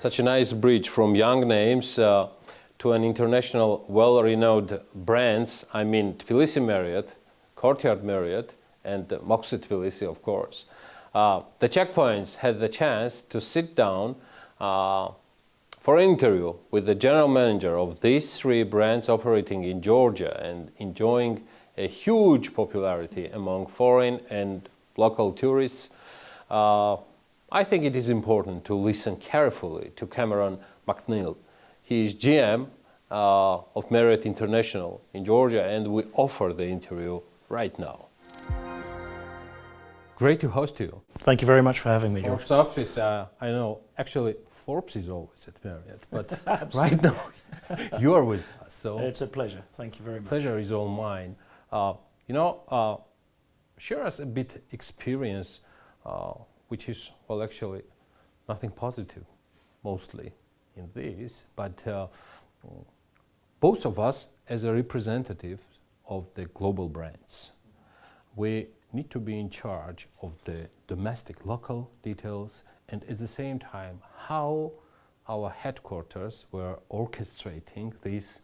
Such a nice bridge from young names to an international well-renowned brands. I mean Tbilisi Marriott, Courtyard Marriott, and Moxie Tbilisi, of course. The checkpoints had the chance to sit down for an interview with the general manager of these three brands operating in Georgia and enjoying a huge popularity among foreign and local tourists. I think it is important to listen carefully to Cameron McNeillie. He is GM of Marriott International in Georgia, and we offer the interview right now. Great to host you. Thank you very much for having me, George. Forbes office, I know, actually Forbes is always at Marriott, but right now you are with us. So it's a pleasure. Thank you very much. Pleasure is all mine. Share us a bit experience, which is, well, actually nothing positive, mostly in this, but both of us as a representative of the global brands, we need to be in charge of the domestic local details and at the same time how our headquarters were orchestrating this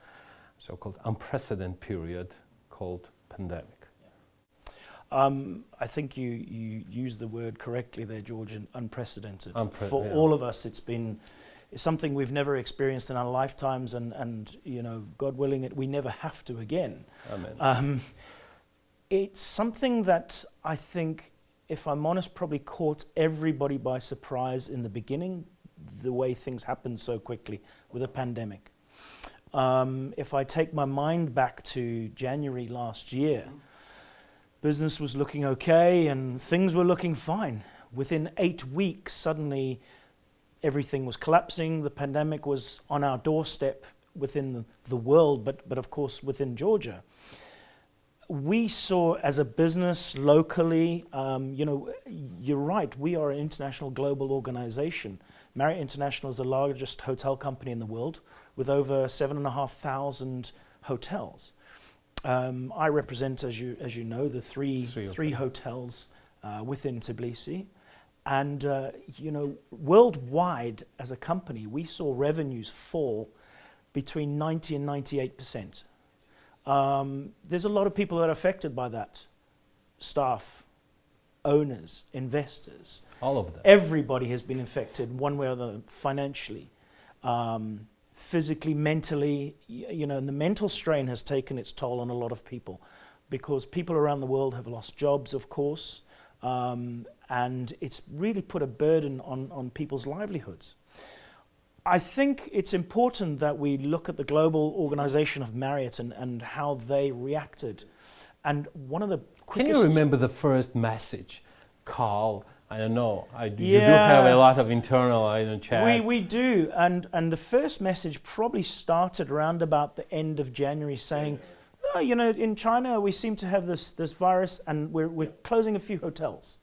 so-called unprecedented period called pandemic. I think you used the word correctly there, George, and unprecedented. For all of us, it's something we've never experienced in our lifetimes, and you know, God willing, we never have to again. Amen. It's something that I think, if I'm honest, probably caught everybody by surprise in the beginning, the way things happened so quickly with a pandemic. If I take my mind back to January last year, business was looking okay and things were looking fine. Within 8 weeks, suddenly everything was collapsing. The pandemic was on our doorstep within the world, but of course within Georgia. We saw as a business locally, you're right, we are an international global organization. Marriott International is the largest hotel company in the world with over 7,500 hotels. I represent, as you know, the three hotels within Tbilisi. And, worldwide as a company, we saw revenues fall between 90 and 98%. There's a lot of people that are affected by that. Staff, owners, investors. All of them. Everybody has been affected one way or the other, financially, physically, mentally, and the mental strain has taken its toll on a lot of people because people around the world have lost jobs, of course, and it's really put a burden on people's livelihoods. I think it's important that we look at the global organization of Marriott and how they reacted. And one of the quickest... Can you remember the first message, call? I don't know. You do have a lot of internal chats. We do. And the first message probably started around about the end of January saying, in China we seem to have this virus and we're closing a few hotels.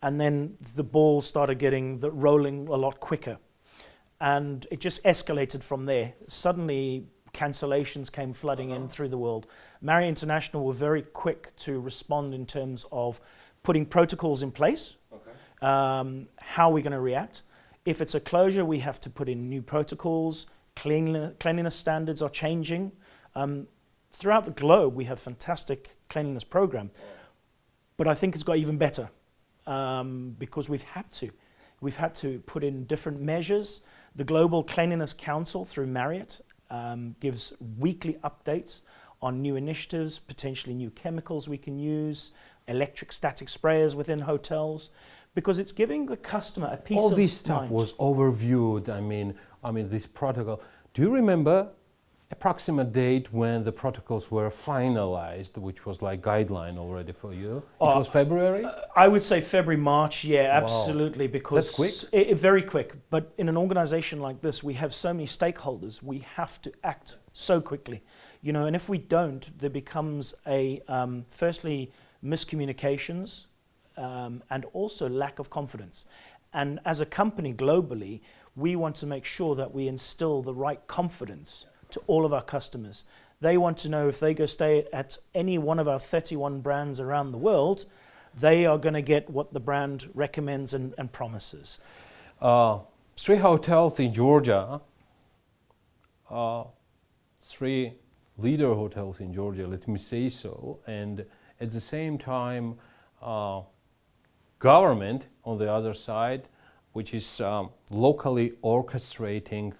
And then the ball started rolling a lot quicker. And it just escalated from there. Suddenly, cancellations came flooding in through the world. Marriott International were very quick to respond in terms of putting protocols in place. Okay. How are we going to react? If it's a closure, we have to put in new protocols. Cleanliness standards are changing. Throughout the globe, we have fantastic cleanliness program. But I think it's got even better because we've had to. We've had to put in different measures. The Global Cleanliness Council through Marriott gives weekly updates on new initiatives, potentially new chemicals we can use, electric static sprayers within hotels, because it's giving the customer a peace of mind. All this stuff was overviewed. I mean, this protocol. Do you remember approximate date when the protocols were finalized, which was like guideline already for you? It was February? I would say February, March, yeah, absolutely. Wow. Because that's quick? Very quick. But in an organization like this, we have so many stakeholders, we have to act so quickly. And if we don't, there becomes firstly, miscommunications and also lack of confidence. And as a company globally, we want to make sure that we instill the right confidence to all of our customers. They want to know if they go stay at any one of our 31 brands around the world, they are going to get what the brand recommends and promises. 3 hotels in Georgia, 3 leader hotels in Georgia, let me say so, and at the same time, government on the other side, which is locally orchestrating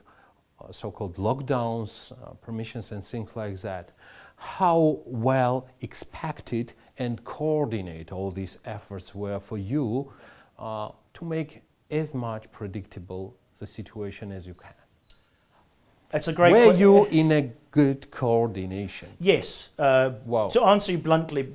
so-called lockdowns, permissions and things like that. How well expected and coordinate all these efforts were for you to make as much predictable the situation as you can? It's a great question. Were you in a good coordination? Yes. Wow. To answer you bluntly,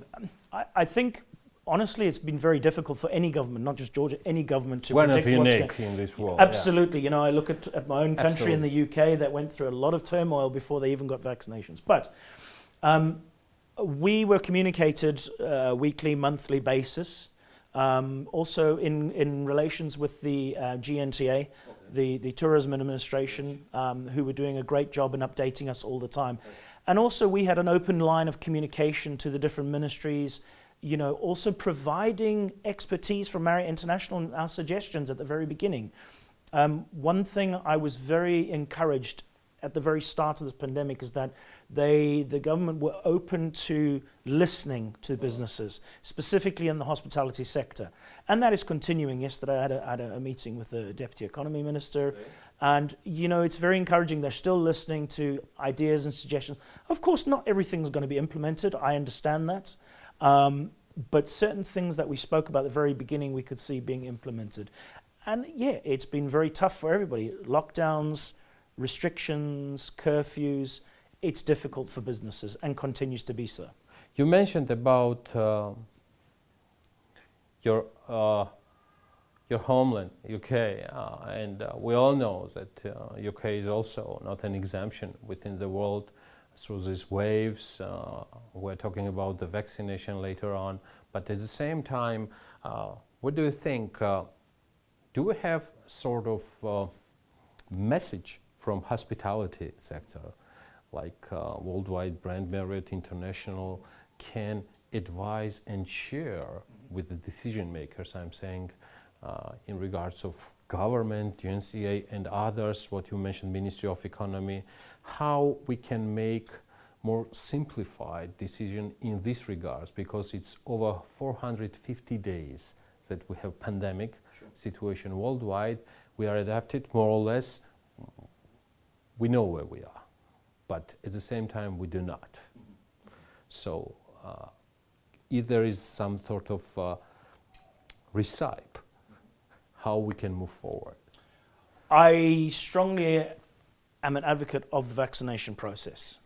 I think honestly it's been very difficult for any government, not just Georgia, any government to predict what's going. We're not unique in this world. Absolutely. You know, I look at my own country in the UK that went through a lot of turmoil before they even got vaccinations. But we were communicated weekly, monthly basis. Also in relations with the GNTA, the Tourism Administration, who were doing a great job in updating us all the time. And also we had an open line of communication to the different ministries, you know, also providing expertise from Marriott International and our suggestions at the very beginning. One thing I was very encouraged at the very start of this pandemic is that the government were open to listening to businesses, specifically in the hospitality sector. And that is continuing. Yesterday I had a meeting with the Deputy Economy Minister, and you know, it's very encouraging. They're still listening to ideas and suggestions. Of course, not everything's going to be implemented. I understand that. But certain things that we spoke about at the very beginning we could see being implemented. And yeah, it's been very tough for everybody. Lockdowns, restrictions, curfews, it's difficult for businesses and continues to be so. You mentioned about your homeland, UK, and we all know that UK is also not an exemption within the world through these waves. We're talking about the vaccination later on, but at the same time, what do you think? Do we have sort of message from hospitality sector, like worldwide brand Marriott International can advise and share with the decision makers, I'm saying, in regards of government, UNCA and others, what you mentioned, Ministry of Economy, how we can make more simplified decision in this regards, because it's over 450 days that we have pandemic situation worldwide. We are adapted more or less. We know where we are, but at the same time we do not. So if there is some sort of recipe how we can move forward. I strongly am an advocate of the vaccination process.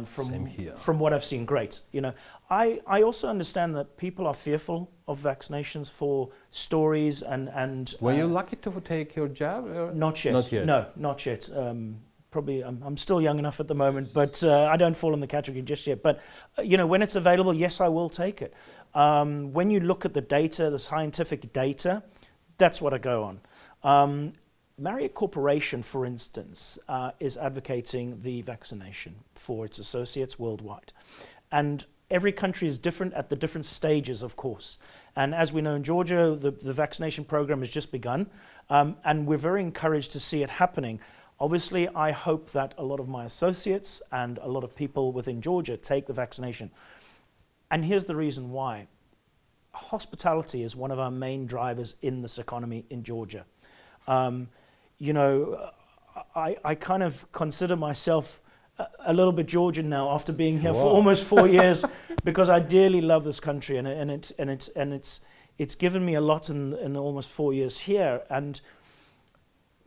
Same here. From what I've seen, great. You know, I also understand that people are fearful of vaccinations for stories and. Were you lucky to take your jab? Or? Not yet. Not yet. No, not yet. Probably, I'm still young enough at the moment, but I don't fall in the category just yet. But you know, when it's available, yes, I will take it. When you look at the data, the scientific data, that's what I go on. Marriott Corporation, for instance, is advocating the vaccination for its associates worldwide. And every country is different at the different stages, of course. And as we know in Georgia, the vaccination program has just begun. And we're very encouraged to see it happening. Obviously, I hope that a lot of my associates and a lot of people within Georgia take the vaccination. And here's the reason why. Hospitality is one of our main drivers in this economy in Georgia. You know, I kind of consider myself a little bit Georgian now after being here for almost 4 years, because I dearly love this country, and it's given me a lot in the almost 4 years here. And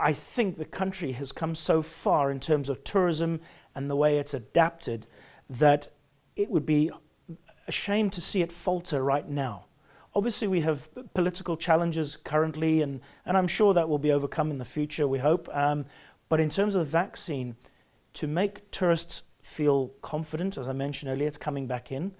I think the country has come so far in terms of tourism and the way it's adapted that it would be a shame to see it falter right now. Obviously, we have political challenges currently, and I'm sure that will be overcome in the future, we hope. But in terms of the vaccine, to make tourists feel confident, as I mentioned earlier, it's coming back in.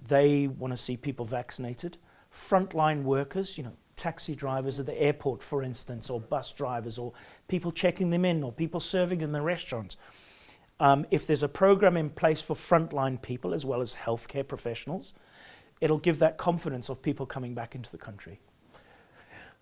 They want to see people vaccinated. Frontline workers, you know, taxi drivers at the airport, for instance, or bus drivers, or people checking them in, or people serving in the restaurants. If there's a program in place for frontline people as well as healthcare professionals, it'll give that confidence of people coming back into the country.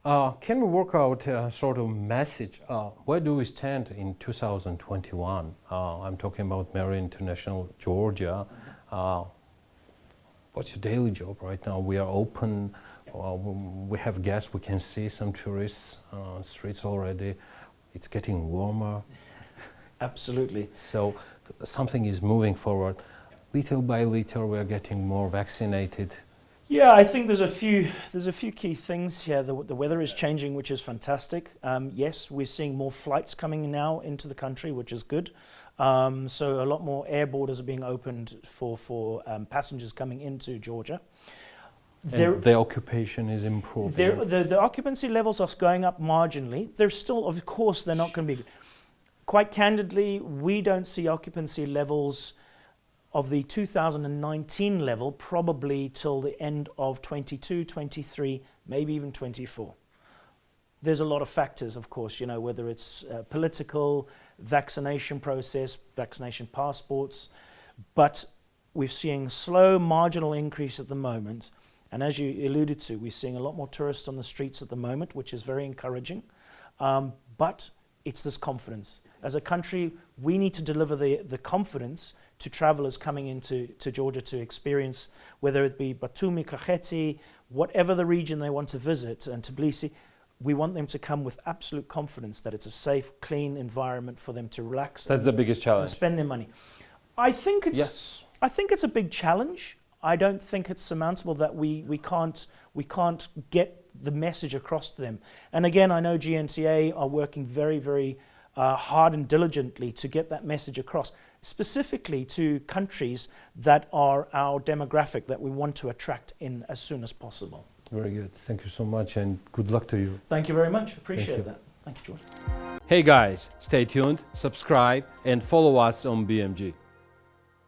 Can we work out a sort of message? Where do we stand in 2021? I'm talking about Marriott International, Georgia. What's your daily job right now? We are open. We have guests. We can see some tourists on streets already. It's getting warmer. Absolutely. So something is moving forward. Little by little, we are getting more vaccinated. Yeah, I think there's a few key things here. The weather is changing, which is fantastic. Yes, we're seeing more flights coming now into the country, which is good. So a lot more air borders are being opened for passengers coming into Georgia. The occupation is improving. The occupancy levels are going up marginally. They're still, of course, they're not going to be. Quite candidly, we don't see occupancy levels of the 2019 level probably till the end of 22, 23, maybe even 24. There's a lot of factors, of course, you know, whether it's political, vaccination process, vaccination passports, but we're seeing slow marginal increase at the moment. And as you alluded to, we're seeing a lot more tourists on the streets at the moment, which is very encouraging. But it's this confidence. As a country, we need to deliver the confidence to travelers coming into Georgia to experience, whether it be Batumi, Kakheti, whatever the region they want to visit, and Tbilisi, we want them to come with absolute confidence that it's a safe, clean environment for them to relax. That's the biggest challenge. And spend their money. I think it's a big challenge. I don't think it's surmountable that we can't get the message across to them. And again, I know GNTA are working very, very hard and diligently to get that message across, specifically to countries that are our demographic that we want to attract in as soon as possible. Very good. Thank you so much and good luck to you. Thank you very much. Appreciate that. Thank you, George. Hey guys, stay tuned, subscribe and follow us on BMG.